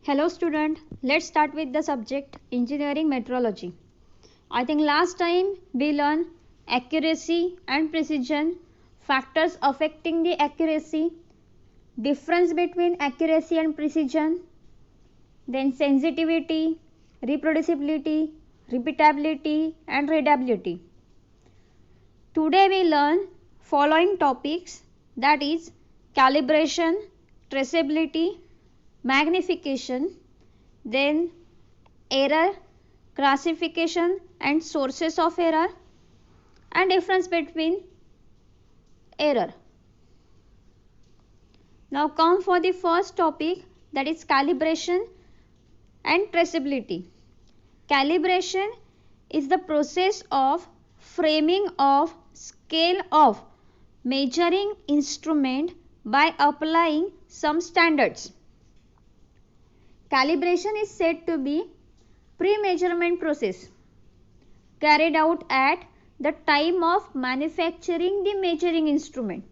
Hello student, let's start with the subject engineering metrology. I think last time we learned accuracy and precision, factors affecting the accuracy, difference between accuracy and precision, then sensitivity, reproducibility, repeatability and readability. Today we learn following topics, that is calibration, traceability, magnification, then error, classification and sources of error, and difference between error. Now come for the first topic, that is calibration and traceability. Calibration is the process of framing of scale of measuring instrument by applying some standards. Calibration is said to be pre-measurement process carried out at the time of manufacturing the measuring instrument.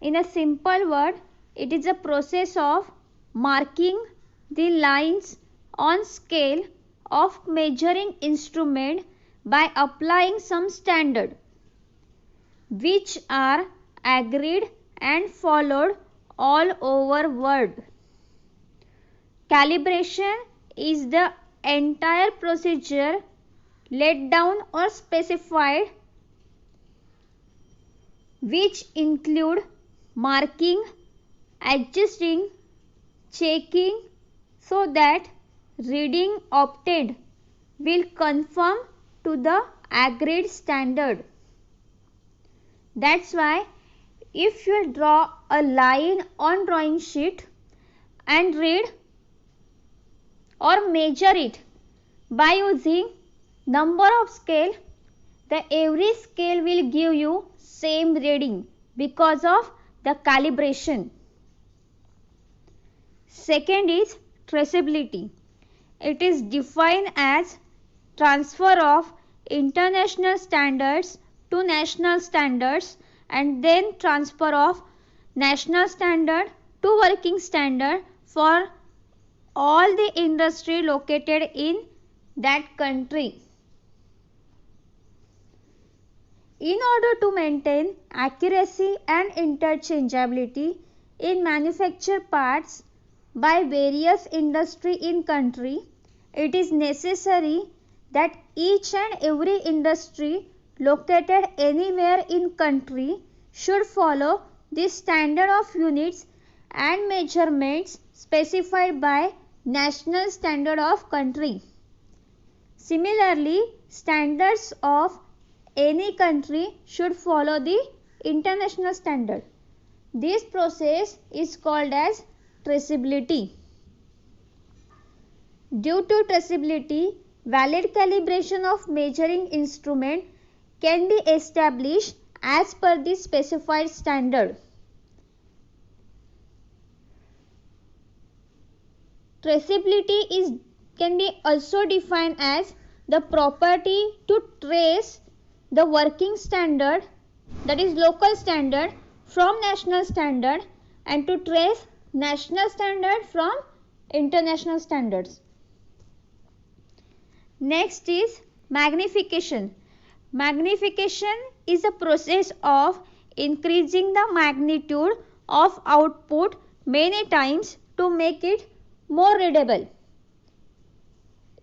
In a simple word, it is a process of marking the lines on scale of measuring instrument by applying some standard which are agreed and followed all over world. Calibration is the entire procedure laid down or specified which include marking, adjusting, checking so that reading obtained will conform to the agreed standard. That's why if you draw a line on drawing sheet and read or measure it by using number of scale, the every scale will give you same reading because of the calibration. Second is traceability. It is defined as transfer of international standards to national standards and then transfer of national standard to working standard for all the industry located in that country. In order to maintain accuracy and interchangeability in manufactured parts by various industry in country, it is necessary that each and every industry located anywhere in country should follow the standard of units and measurements specified by national standard of country. Similarly, standards of any country should follow the international standard. This process is called as traceability. Due to traceability, valid calibration of measuring instrument can be established as per the specified standard. Traceability can be also defined as the property to trace the working standard, that is local standard, from national standard and to trace national standard from international standards. Next is magnification. Magnification is a process of increasing the magnitude of output many times to make it more readable.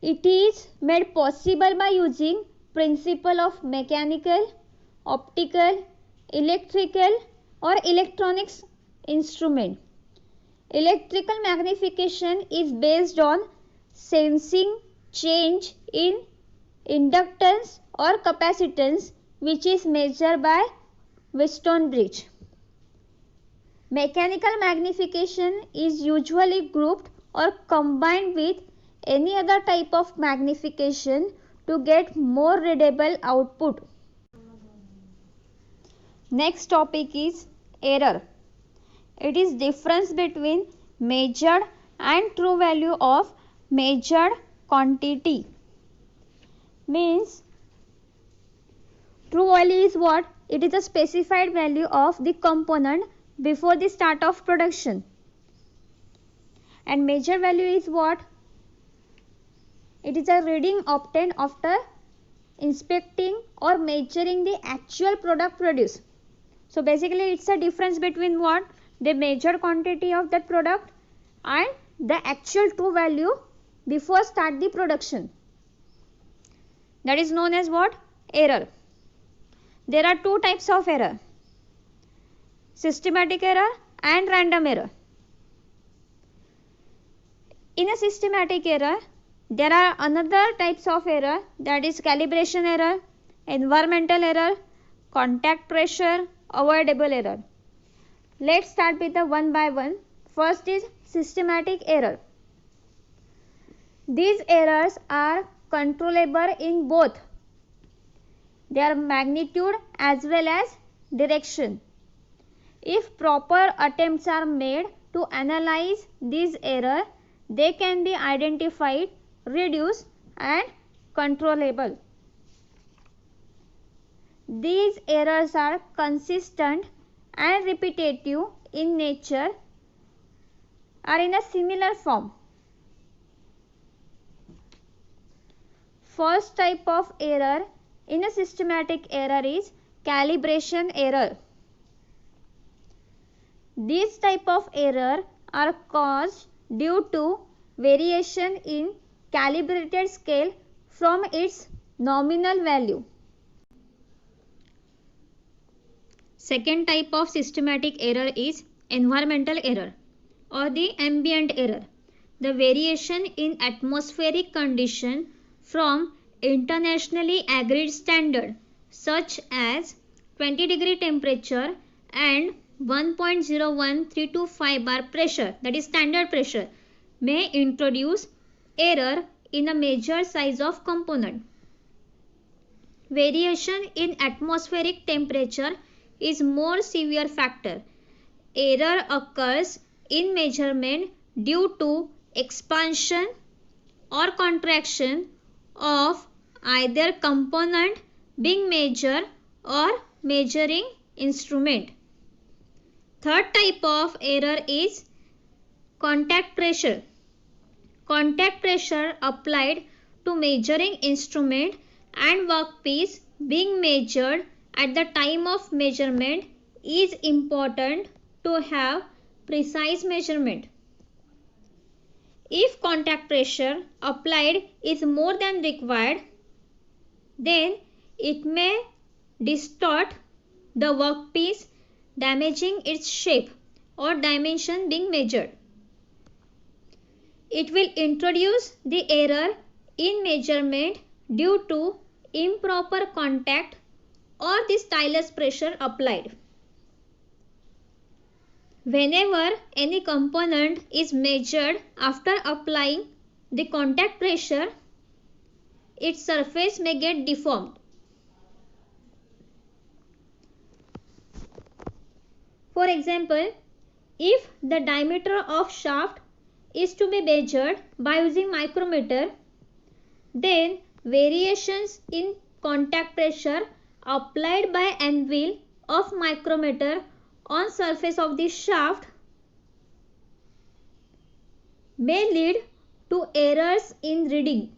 It is made possible by using principle of mechanical, optical, electrical or electronics instrument. Electrical magnification is based on sensing change in inductance or capacitance which is measured by Wheatstone bridge. Mechanical magnification is usually grouped or combined with any other type of magnification to get more readable output. Next topic is error. It is difference between measured and true value of measured quantity. Means true value is what? It is a specified value of the component before the start of production. And measure value is what? It is a reading obtained after inspecting or measuring the actual product produced. So basically it's a difference between what? The measured quantity of that product and the actual true value before start the production. That is known as what? Error. There are two types of error: systematic error and random error. In a systematic error, there are another types of error, that is calibration error, environmental error, contact pressure, avoidable error. Let's start with the one by one. First is systematic error. These errors are controllable in both their magnitude as well as direction. If proper attempts are made to analyze these errors, they can be identified, reduced and controllable. These errors are consistent and repetitive in nature, are in a similar form. First type of error in a systematic error is calibration error. These type of error are caused due to variation in calibrated scale from its nominal value. Second type of systematic error is environmental error or the ambient error. The variation in atmospheric condition from internationally agreed standard such as 20-degree temperature and 1.01325 bar pressure, that is standard pressure, may introduce error in a measured size of component. Variation in atmospheric temperature is more severe factor. Error occurs in measurement due to expansion or contraction of either component being measured or measuring instrument. Third type of error is contact pressure. Contact pressure applied to measuring instrument and workpiece being measured at the time of measurement is important to have precise measurement. If contact pressure applied is more than required, then it may distort the workpiece, damaging its shape or dimension being measured. It will introduce the error in measurement due to improper contact or the stylus pressure applied. Whenever any component is measured after applying the contact pressure, its surface may get deformed. For example, if the diameter of shaft is to be measured by using micrometer, then variations in contact pressure applied by anvil of micrometer on surface of the shaft may lead to errors in reading.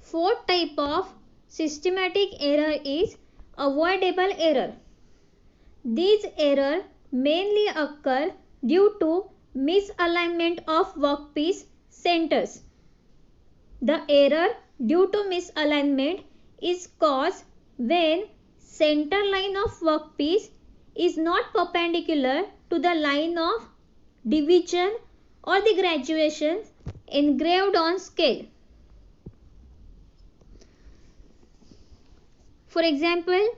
Fourth type of systematic error is avoidable error. These errors mainly occur due to misalignment of workpiece centers. The error due to misalignment is caused when center line of workpiece is not perpendicular to the line of division or the graduations engraved on scale. For example,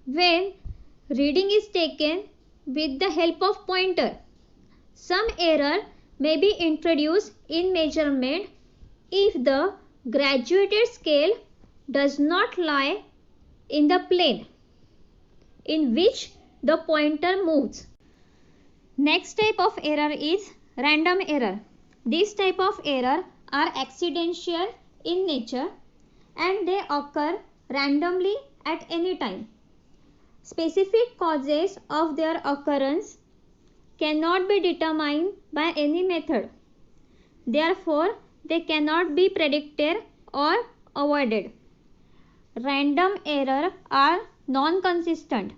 when reading is taken with the help of pointer, some error may be introduced in measurement if the graduated scale does not lie in the plane in which the pointer moves. Next type of error is random error. These type of error are accidental in nature and they occur randomly at any time. Specific causes of their occurrence cannot be determined by any method. Therefore, they cannot be predicted or avoided. Random errors are non-consistent.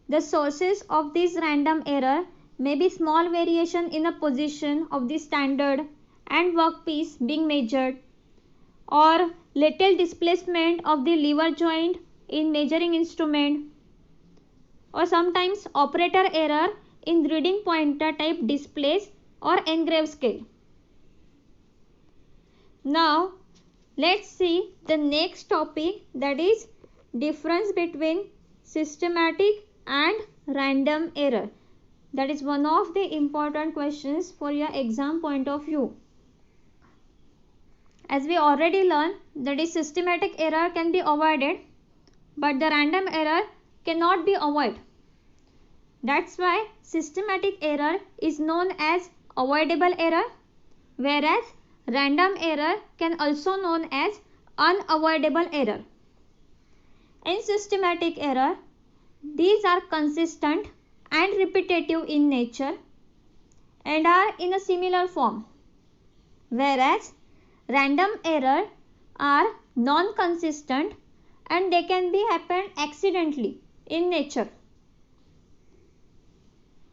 The sources of this random error may be small variation in the position of the standard and workpiece being measured, or little displacement of the lever joint in measuring instrument, or sometimes operator error in reading pointer type displays or engrave scale. Now let's see the next topic, that is difference between systematic and random error. That is one of the important questions for your exam point of view. As we already learned, that is systematic error can be avoided, but the random error cannot be avoided. That's why systematic error is known as avoidable error, whereas random error can also known as unavoidable error. In systematic error, these are consistent and repetitive in nature and are in a similar form, whereas random error are non-consistent and they can be happen accidentally in nature.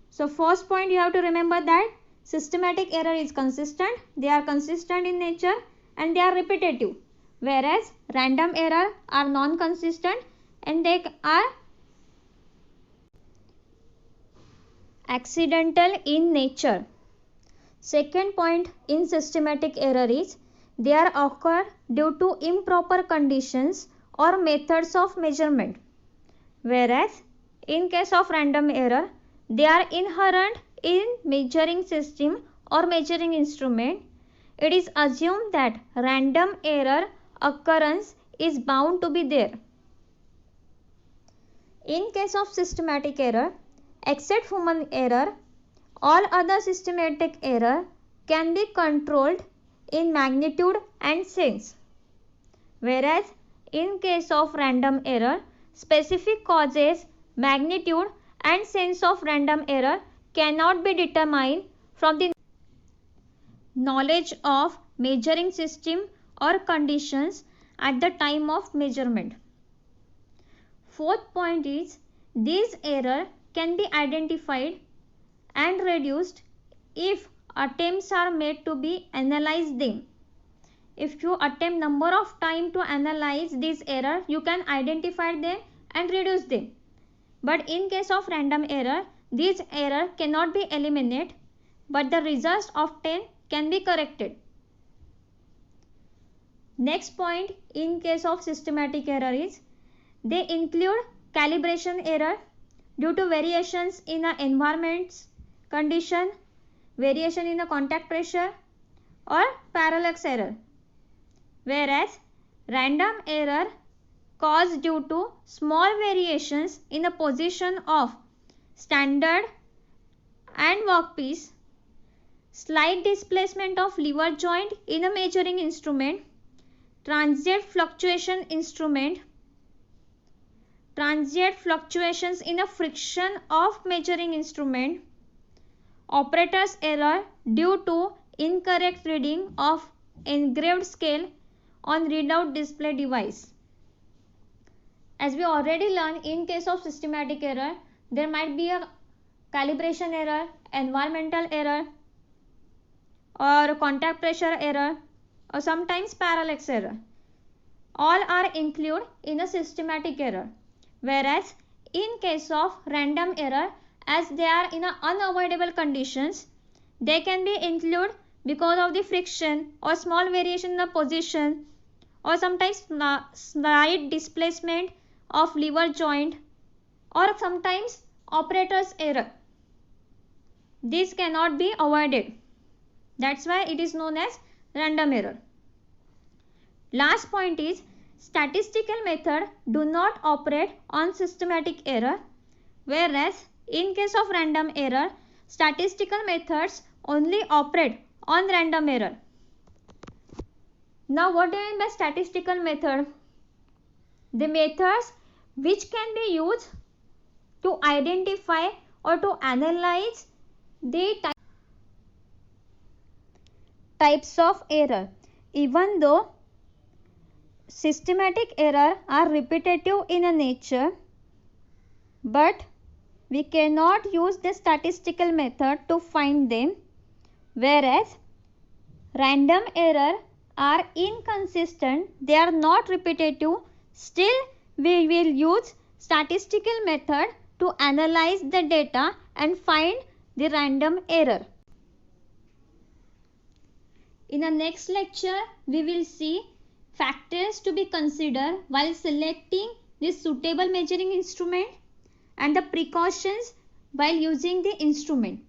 So first point you have to remember that systematic error is consistent, they are consistent in nature and they are repetitive, whereas random error are non-consistent and they are accidental in nature. Second point in systematic error is they are occur due to improper conditions or methods of measurement, whereas in case of random error they are inherent in measuring system or measuring instrument. It is assumed that random error occurrence is bound to be there. In case of systematic error, except human error, all other systematic error can be controlled in magnitude and sense, whereas in case of random error, specific causes, magnitude and sense of random error cannot be determined from the knowledge of measuring system or conditions at the time of measurement. Fourth point is these errors can be identified and reduced if attempts are made to be analyze them. If you attempt number of time to analyze these error, you can identify them and reduce them. But in case of random error, these error cannot be eliminated, but the results obtained can be corrected. Next point in case of systematic error is they include calibration error due to variations in the environment's condition, variation in the contact pressure or parallax error, whereas random error caused due to small variations in the position of standard and workpiece, slight displacement of lever joint in a measuring instrument, transient fluctuations in a friction of measuring instrument, operator's error due to incorrect reading of engraved scale on readout display device. As we already learned, in case of systematic error, there might be a calibration error, environmental error or contact pressure error or sometimes parallax error. All are included in a systematic error, whereas in case of random error, as they are in unavoidable conditions, they can be included because of the friction or small variation in the position or sometimes slight displacement of lever joint or sometimes operator's error. This cannot be avoided. That's why it is known as random error. Last point is statistical method do not operate on systematic error, whereas in case of random error, statistical methods only operate on random error. Now what do you mean by statistical method? The methods which can be used to identify or to analyze the types of error. Even though systematic error are repetitive in a nature, but we cannot use the statistical method to find them, whereas random error are inconsistent, they are not repetitive, still we will use statistical method to analyze the data and find the random error. In the next lecture, we will see factors to be considered while selecting the suitable measuring instrument and the precautions while using the instrument.